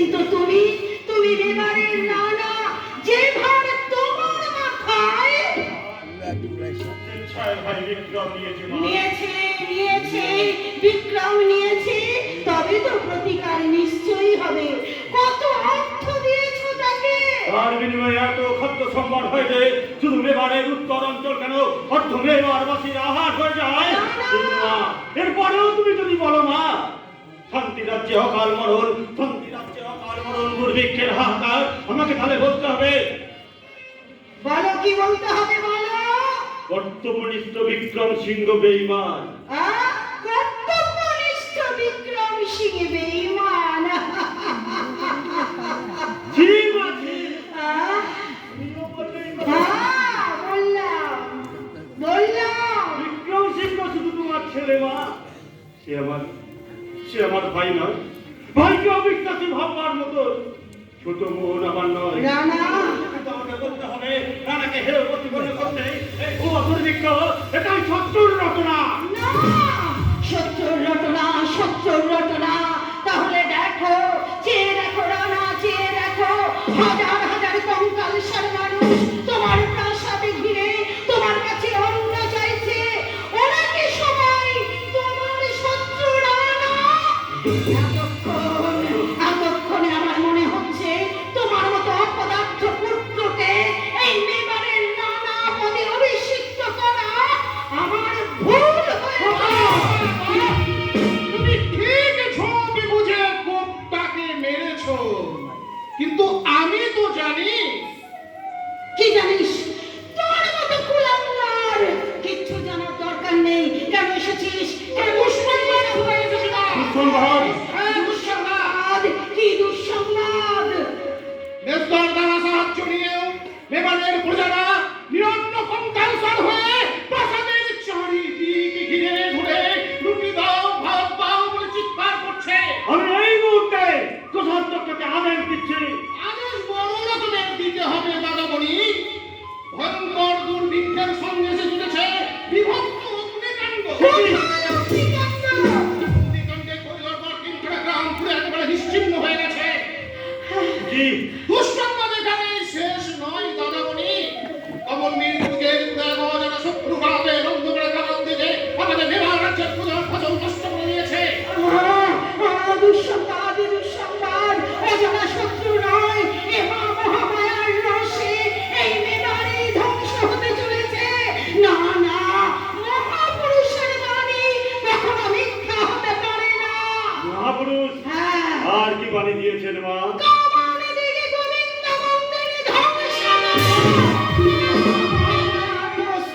কিন্তু তুমি তুমি এবারের নানা যে ভার তোমার মাথায় নিয়েছে নিয়েছে বিক্রম নিয়েছে, তবে তো প্রতিকার নিশ্চয়ই হবে। কত অর্থ দিয়েছো তাকে? তার বিনিময়ে এত খাদ্য সম্ভার হয়েছে, শুধু মেবারের উত্তর অঞ্চল কেন অর্ধ মেবারবাসীর আহার হয়ে যায়। এরপরেও তুমি যদি বলো মা শান্তি রাজ্যে অকাল মরণ, শান্তি রাজ্যে অকাল মরণ, দুর্ভিক্ষের হাহাকার, আমাকে তাহলে বলতে হবে। বলো কি বলতে হবে বলো। কর্তব্যনিষ্ঠ বিক্রম সিংহ বেঈমান। কর্তব্যনিষ্ঠ বিক্রম সিংহ বেঈমান। বিক্রম সিংহ শুধু তোমার ছেলে মা, সে আমার ভাই নয়। ভাইকে অবিশ্বাসী ভাববার মতো ছোট মন আমার নয়। আমাকে বলতে হবে রানাকে হেয় প্রতিফলন করতে এই ভুয়া দুর্ভিক্ষ এটাই শত্রুর রটনা। শত্রুর রটনা, শত্রুর রটনা। তাহলে দেখো, চেয়ে দেখো রানা, চেয়ে দেখো হাজার হাজার কঙ্কালসার মানুষ তোমার প্রাসাদে ঘিরে তোমার কাছে অন্ন চাইছে। ওরা কি সবাই তোমার শত্রু রানা? এতক্ষণে আমার মনে হচ্ছে তোমার মতো অপদার্থ পুত্রকে এই মেবারের নানা পদে অভিষিক্ত করা আমার ভুল হয়েছে। তুমি ঠিক ছবি বুঝে কোপটাকে মেরেছো, কিন্তু আমি তো জানি। কি জানিস? তোর মতো কুলাঙ্গার কিচ্ছু জানার দরকার নেই। কেন এসেছিস? কেন দুঃসংবাদ হয়ে এসেছিস? দুঃসংবাদ? হ্যাঁ, দুঃসংবাদ। কি দুঃসংবাদ? নেস্তর দ্বারা সাহায্য নিয়েও মেবারের প্রজারা নিরন্ন কঙ্কালসার হয়ে প্রাসাদের চারিদিক ঘিরে ঘুরে রুটি দাও, ভাত দাও বলে চিৎকার করছে। আমি এই মুহূর্তে কোষাধ্যক্ষকে আদেশ দিচ্ছি। আদেশ বড় রকমের দিতে হবে দাদামণি। ভয়ঙ্কর দুর্ভিক্ষের সঙ্গে এসে জুটেছে বিভক্ত অগ্নিকাণ্ড। অগ্নিকাণ্ডে কৈলাসবার 3 গ্রাম পুরো একেবারে নিশ্চিহ্ন হয়ে গেছে। দুঃসংবাদ এখানে শেষ নয় দাদামণি। কমলমীর যুগের যারা শত্রু ভাবে রন্ধ করে কারণ দিকে আমাদের মেবার রাজ্যের প্রধান ফসল নষ্ট করে দিয়েছে। দুঃসংবাদ, দুঃসংবাদ। অজানা শত্রু নয়, এ মা মহামায়ার রসে এই মেবারই ধ্বংস হতে চলেছে। না না, মহাপুরুষের বাণী কখনো মিথ্যা হতে পারে না। মহাপুরুষ আর কি বাণী দিয়েছেন মা? কামানে দিকে গোবিন্দ মন্দির ধ্বংস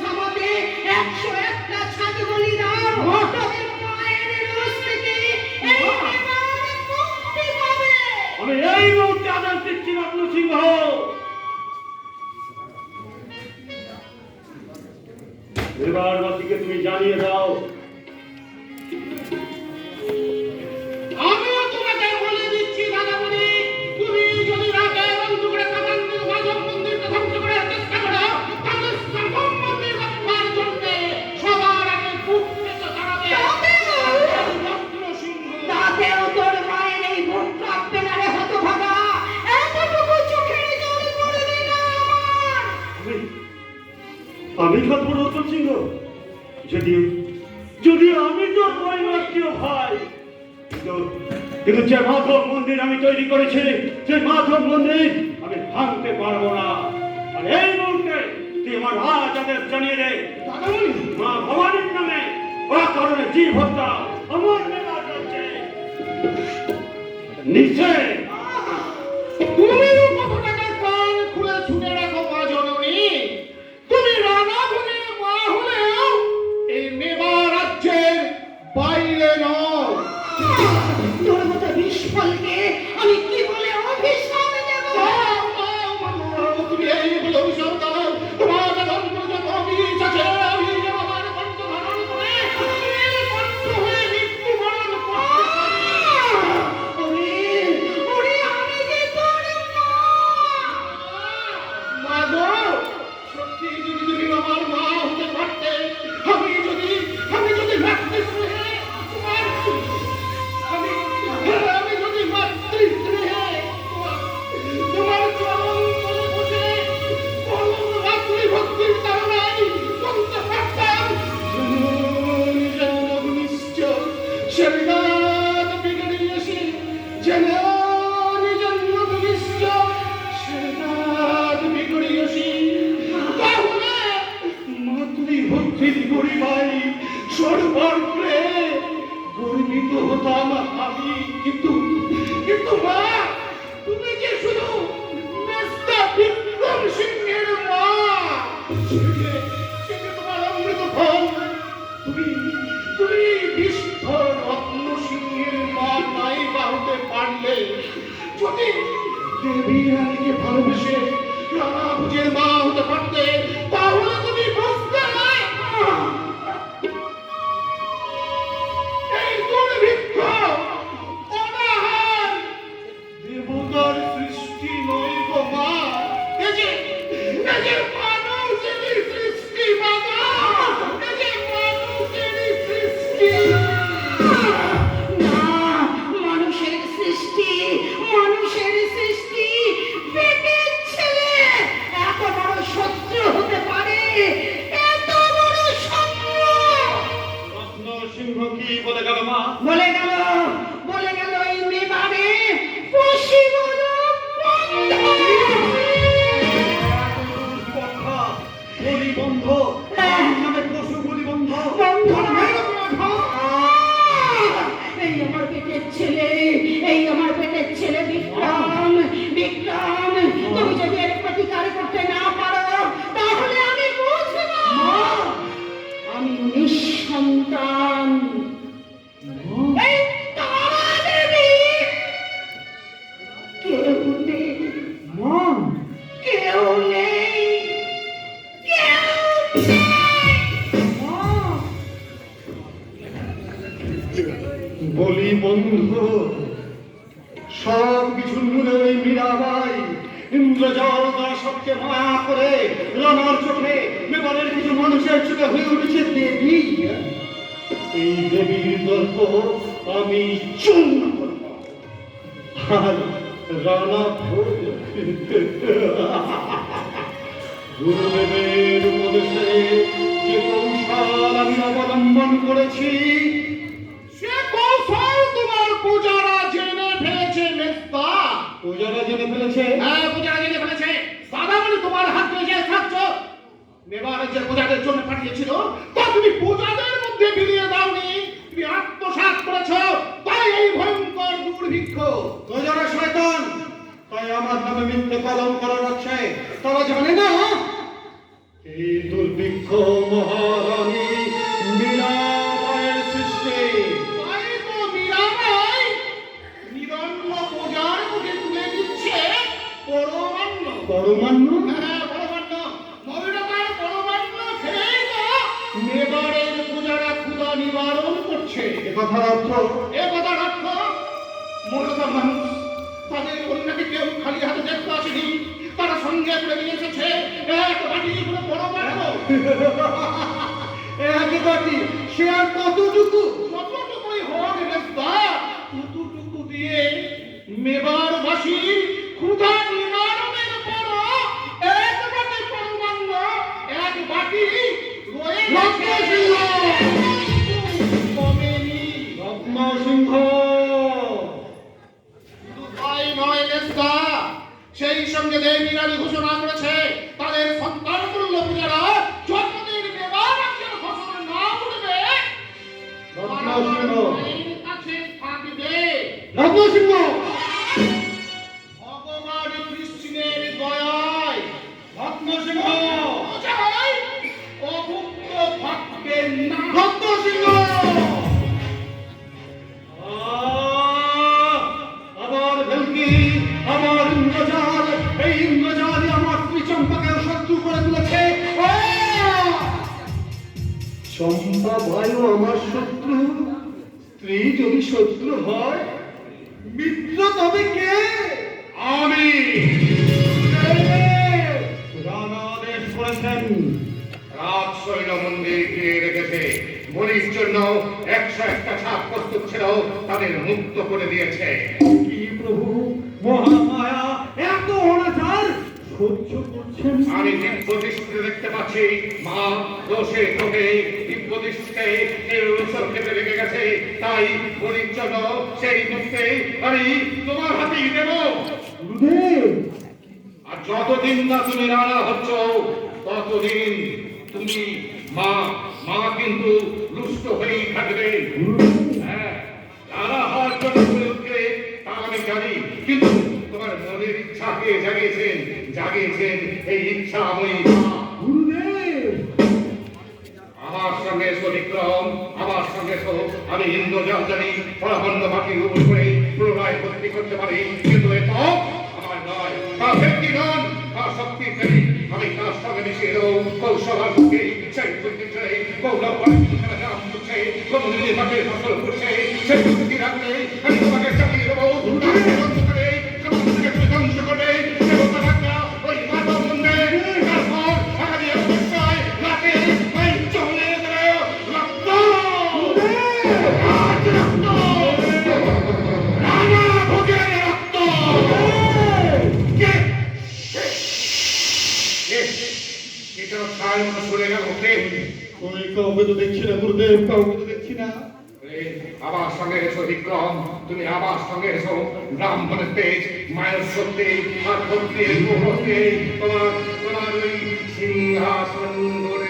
থামাতে 101টা ছাদ বলি দাও, তবে মায়ের রস থেকে এই মেবার মুক্তি পাবে। আমি এই মুহূর্তে আদেশ দিচ্ছি রত্ন সিংহ। মেবারবাসীকে তুমি জানিয়ে দাও আমিও তোমাকে বলে দিচ্ছি দাদামণি, তুমি যদি রাতে বন্ধ করে কাতান্নের মাধব মন্দিরকে ধ্বংস করার চেষ্টা করো, তাহলে সম্ভব মন্দির রক্ষার জন্য সবার আগে বুক পেতে দাঁড়াবে রত্ন সিংহ। তাতেও তোর মায়ের এই মুখ কাঁপবে না রে হতভাগা। এতটুকু চোখের জল পড়বে না আমার। আমি খাতবো রত্ন সিংহ? যদিও আমি তোর পরিবারকেও ভাই, কিন্তু যে মাধব মন্দির আমি তৈরি করেছি সেই মাধব মন্দির আমি ভাঙতে পারবো না। আর এই মুহূর্তে তুই আমার রাজ আদেশ জানিয়ে দে মা ভবানীর নামে ওরা কারণে জীব হত্যা আমার মেলার রাজ্যে নিষেধ। তুমিও কথাটাকে কান খুলে শুনে রাখো মা জননী। তুমি রানা ভোগের মা হলেও এই মেবার রাজ্যের বাইরে নও। তোর মতো বিস্ফলকে আমি কি বলে অভিশাপ দেব? তুমি এই বলে অভিশাপ দাও, তোমার যন্ত্র যত বীজ আছে বীজ আমার কণ্ঠ ধারণ করে কণ্ঠ হয়ে মৃত্যুবরণ করতে পারে। ওরে ওরে যেমন জন্ম ভূমিষ্ঠ সেটা তুমি করিয়সি, তাহলে মাতৃভক্তির গরিমায় সরবার করে গর্বিত হতাম আমি। কিন্তু কিন্তু মা, তুমি যে শুধু মেস্তা বিক্রম সিংহের মা, সে যে তোমার অমৃত ফল। তুমি তুমি বিষ্ঠ রত্ন সিংহের মা নাই বা হতে পারলে, যদি দেবী রানীকে ভালোবেসে রানা ভুজের মা হতে পারতে, তাহলে তুমি বুঝতে না এই দুর্ভিক্ষ অনাহার দেবতার সৃষ্টি নয় গো মা, এই যে মানুষেরই সৃষ্টি বাবা, এই যে মানুষেরই সৃষ্টি। না, মানুষের সৃষ্টি, মানুষের সৃষ্টি। পেটের ছেলে এত বড় শত্রু হতে পারে, এত বড় শত্রু। রত্ন সিংহ কি বলে গেল মা? বলে গেল এই মেবারে পশি বলো বন্ধ। কথা বলি বন্ধ, নামে পশু বলি বন্ধ। এই আমার পেটের ছেলে, এই আমার পেটের ছেলে বিক্রম, বিক্রম, তুমি যদি এর প্রতিকার করতে না পারো, তাহলে আমি বুঝবো আমি নিঃসন্তান। এই তারা দেবী কেউ নেই, কেউ নেই, কেউ নেই। বলি বন্ধু, সব কিছুর মূলে ওই মীরাবাই ইন্দ্রজাল দ্বারা সবকে মায়া করে রামার চোখে মেবারের কিছু মানুষের চোখে হয়ে উঠেছে দেবী। এই দেবীর দর্প আমি চূর্ণ করব। আর রানা গুরুদেবের উপদেশে যে কৌশল আমি অবলম্বন করেছি, সে কৌশল তোমার পূজারা জেনে ফেলেছে মেস্তা। পূজারা জেনে ফেলেছে। হ্যাঁ, পূজারা জেনে ফেলেছে। দাদা বলে তোমার হাত ধরে যে থাকছ, মেবারে যে পূজাদের জন্য পাঠিয়েছিল তা তুমি পূজাদের মধ্যে বিলিয়ে দাওনি, তুমি আত্মসাৎ করেছ। তাই এই ভয়ঙ্কর দুর্ভিক্ষ। পূজারা শয়তান, তাই আমার নামে মিথ্যে কলম করা হচ্ছে। তারা জানে না এই দুর্ভিক্ষ মহারানী মীরাবাইয়ের সৃষ্টি। তাই তো মীরাবাই নিরন্ন পূজার মুখে তুলে দিচ্ছে পরমান্ন। পরমান্ন? হ্যাঁ, পরমান্ন। ময়ূরকার পরমান্ন খেয়েই তো মেবারের পূজারা ক্ষুধা নিবারণ করছে। এ কথার অর্থ? এ কথার অর্থ মূলতার মানুষ তাদের কন্যাকে কেউ খালি হাতে দেখতে আসেনি, তারা সঙ্গে করে নিয়ে এসেছে এক বাটি করে পরমান্ন। এক বাটি, সে আর কতটুকু? যতটুকুই হোক মেজদা, ততটুকু দিয়ে মেবারবাসীর ক্ষুধা নিবারণের পর এক বাটি পরমান্ন, এক বাটি রয়ে গেছে। কমেনি। রত্ন সিংহ, শুধু তাই নয় মেজদা, সেই সঙ্গে দেবী রানী ঘোষণা করেছে তাদের সন্তান তুল্য পূজারা যতদিন মেবারবাসীর ফসল না উঠবে, রত্ন সিংহ, মায়ের কাছে থাকবে। রত্ন সিংহ, ভগবান কৃষ্ণের দয়ায় রত্ন সিংহ, পূজায় অভুক্ত থাকবেন না। রত্ন সিংহ। আমার ভেলকি, আমার ইন্দ্রজাল, এই ইন্দ্রজালই আমার স্ত্রী চম্পাকে শত্রু করে তুলেছে। চম্পা ভাইও আমার শত্রু। স্ত্রী যদি শত্রু হয়, মিত্র তবে কে? আমি রানা আদেশ করেছেন রাজ শৈল মন্দির ঘিরে রেখেছে। বলির জন্য 101টা ছাপ প্রস্তুত ছিল, তাদের মুক্ত করে দিয়েছে। কি প্রভু, মহামায়া এত অনাচার সহ্য করছেন? আমি দিব্য দৃষ্টিতে দেখতে পাচ্ছি মা দোষে তোকে প্রতিষ্ঠাতে খেতে লেগে গেছে, তাই বলির জন্য সেই মুক্তি আমি তোমার হাতেই দেব। গুরুদেব, আর যতদিন না তুমি রানা হচ্ছ ততদিন তুমি মা মা কিন্তু রুষ্ট হয়েই থাকবে। হ্যাঁ, রানা হওয়ার জন্য তুমি উঠবে তা আমি জানি, কিন্তু তোমার মনের ইচ্ছাকে জাগিয়েছেন এই ইচ্ছা আমি মা। গুরুদেব, আমার সঙ্গে বিক্রম, আমার সঙ্গে আমি ইন্দ্রজাল জানি, পরাবন্ন বাকি উপর করে পুনরায় ভর্তি করতে পারি, কিন্তু এ তো আমার নয়। তা ব্যক্তি নন, তা শক্তি নেই। আমি তার সঙ্গে মিশিয়ে দেবো কৌশল বুকে, সেই বুদ্ধিতে কৌলভ নাম করছে, কমলিনী মাঠের ফসল করছে, সেই বুদ্ধি রাখলে আমি তোমাকে চালিয়ে দেবো। অন্ধকারে সমস্তকে তুমি ধ্বংস করবে, দেবতা রাখা ওই মাধব মন্দির, তারপর আগামী অবশ্যই রাতে ওই চলে দেবে রক্ত। আজ রক্ত, রানা ভোগের রক্ত। এটা ছায় মনে সরে গেল ওকে। ওই কাউকে তো দেখছি না গুরুদেব, কাউকে তো দেখছি না। আমার সঙ্গে এসো বিক্রম, তুমি আমার সঙ্গে এসো। ব্রাহ্মণের তেজ, মায়ের শক্তি আর ভক্তির তোমার ওই সিংহাসন ধরে